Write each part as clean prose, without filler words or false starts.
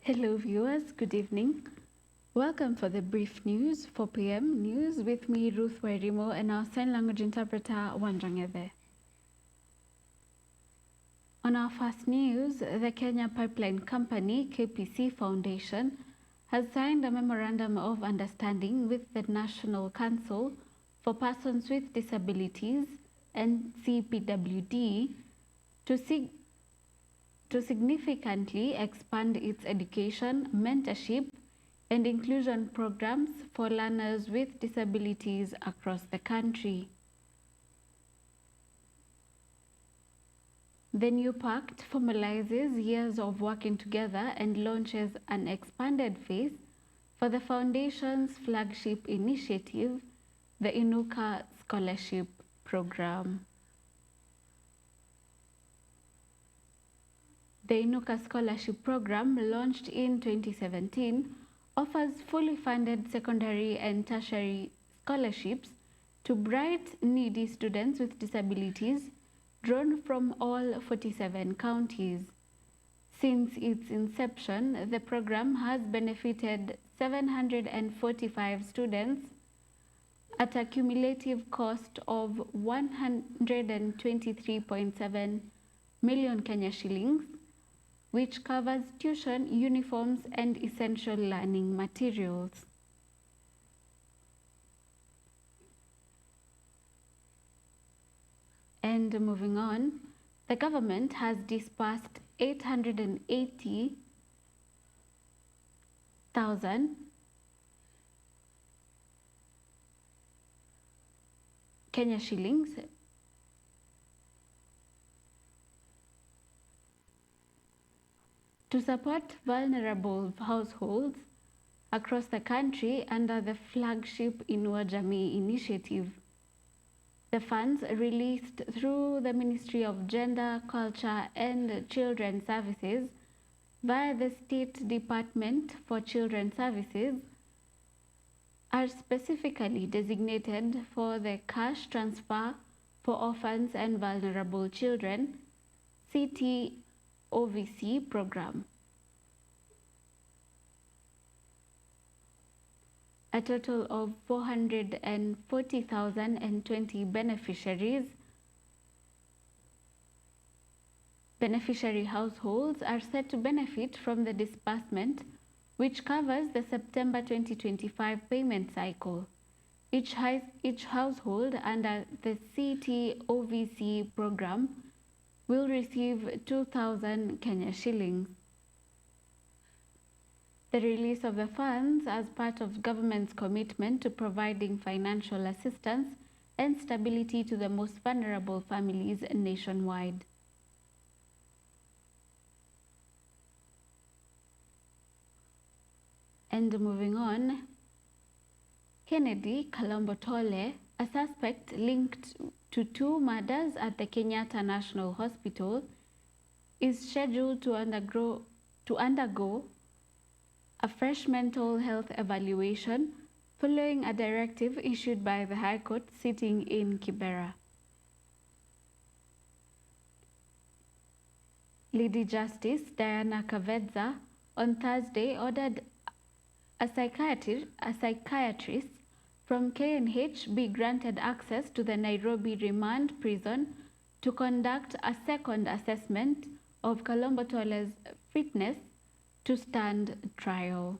Hello viewers, good evening. Welcome for the brief news, 4 p.m. news with me, Ruth Wairimo, and our sign language interpreter, Wanjangeve. On our first news, the Kenya Pipeline Company, KPC Foundation, has signed a Memorandum of Understanding with the National Council for Persons with Disabilities, NCPWD, to significantly expand its education, mentorship, and inclusion programs for learners with disabilities across the country. The new pact formalizes years of working together and launches an expanded phase for the Foundation's flagship initiative, the Inuka Scholarship Programme. The Inuka Scholarship Programme, launched in 2017, offers fully funded secondary and tertiary scholarships to bright, needy students with disabilities drawn from all 47 counties. Since its inception, the program has benefited 745 students at a cumulative cost of 123.7 million Kenya shillings, which covers tuition, uniforms, and essential learning materials. And moving on, the government has disbursed 880,000 Kenya shillings to support vulnerable households across the country under the flagship Inua Jamii initiative. The funds, released through the Ministry of Gender, Culture and Children Services via the State Department for Children Services, are specifically designated for the cash transfer for orphans and vulnerable children CTOVC program. A total of 440,020 beneficiary households are set to benefit from the disbursement, which covers the September 2025 payment cycle. Each household under the CTOVC program will receive 2,000 Kenya shillings. The release of the funds as part of government's commitment to providing financial assistance and stability to the most vulnerable families nationwide. And moving on, Kennedy Kalombotole, a suspect linked to 2 murders at the Kenyatta National Hospital, is scheduled to undergo a fresh mental health evaluation following a directive issued by the High Court sitting in Kibera. Lady Justice Diana Kavedza on Thursday ordered a psychiatrist from KNH be granted access to the Nairobi remand prison to conduct a second assessment of Kalombotole's fitness to stand trial.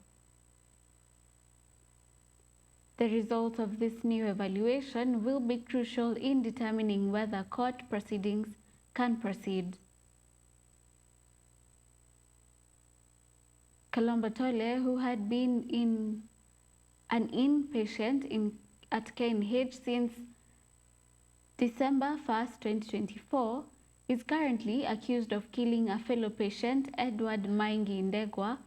The results of this new evaluation will be crucial in determining whether court proceedings can proceed. Kalombotole, who had been an inpatient at KNH since December 1st, 2024, is currently accused of killing a fellow patient, Edward Maingi Ndegwa,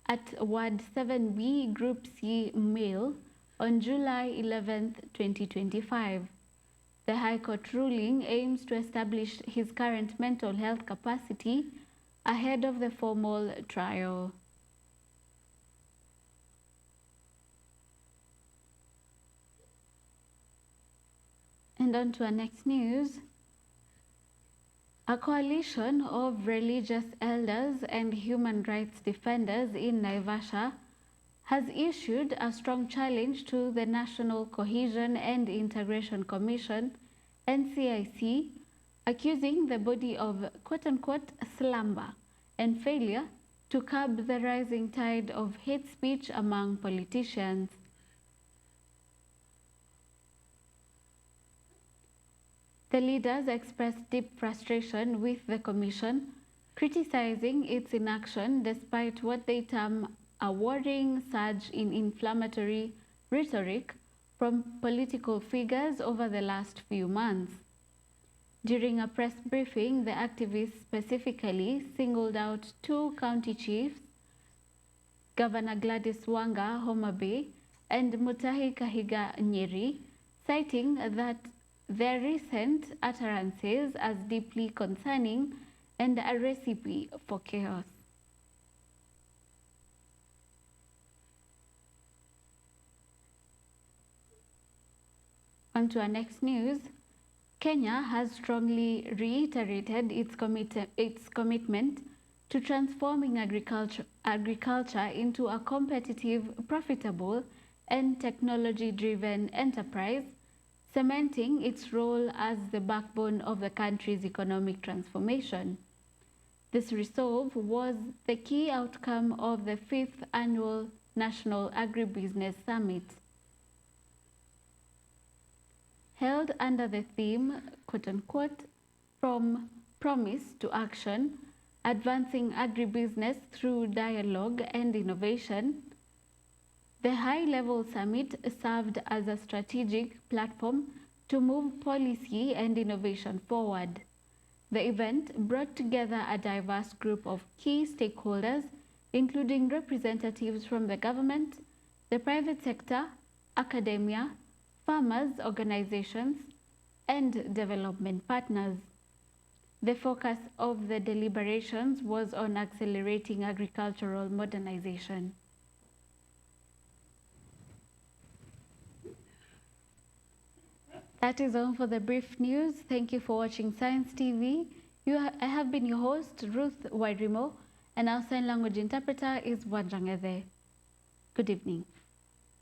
at Ward 7B Group C male on July 11, 2025. The High Court ruling aims to establish his current mental health capacity ahead of the formal trial. And on to our next news. A coalition of religious elders and human rights defenders in Naivasha has issued a strong challenge to the National Cohesion and Integration Commission, NCIC, accusing the body of quote-unquote slumber and failure to curb the rising tide of hate speech among politicians. The leaders expressed deep frustration with the Commission, criticizing its inaction despite what they term a worrying surge in inflammatory rhetoric from political figures over the last few months. During a press briefing, the activists specifically singled out two county chiefs, Governor Gladys Wanga, Homa Bay, and Mutahi Kahiga, Nyeri, citing that their recent utterances as deeply concerning and a recipe for chaos. On to our next news. Kenya has strongly reiterated its commitment to transforming agriculture into a competitive, profitable, and technology-driven enterprise, cementing its role as the backbone of the country's economic transformation. This resolve was the key outcome of the 5th Annual National Agribusiness Summit. Held under the theme, quote-unquote, from promise to action, advancing agribusiness through dialogue and innovation, the high-level summit served as a strategic platform to move policy and innovation forward. The event brought together a diverse group of key stakeholders, including representatives from the government, the private sector, academia, farmers' organizations, and development partners. The focus of the deliberations was on accelerating agricultural modernization. That is all for the brief news. Thank you for watching Science TV. I have been your host, Ruth Wairimo, and our sign language interpreter is Wanjangede. Good evening.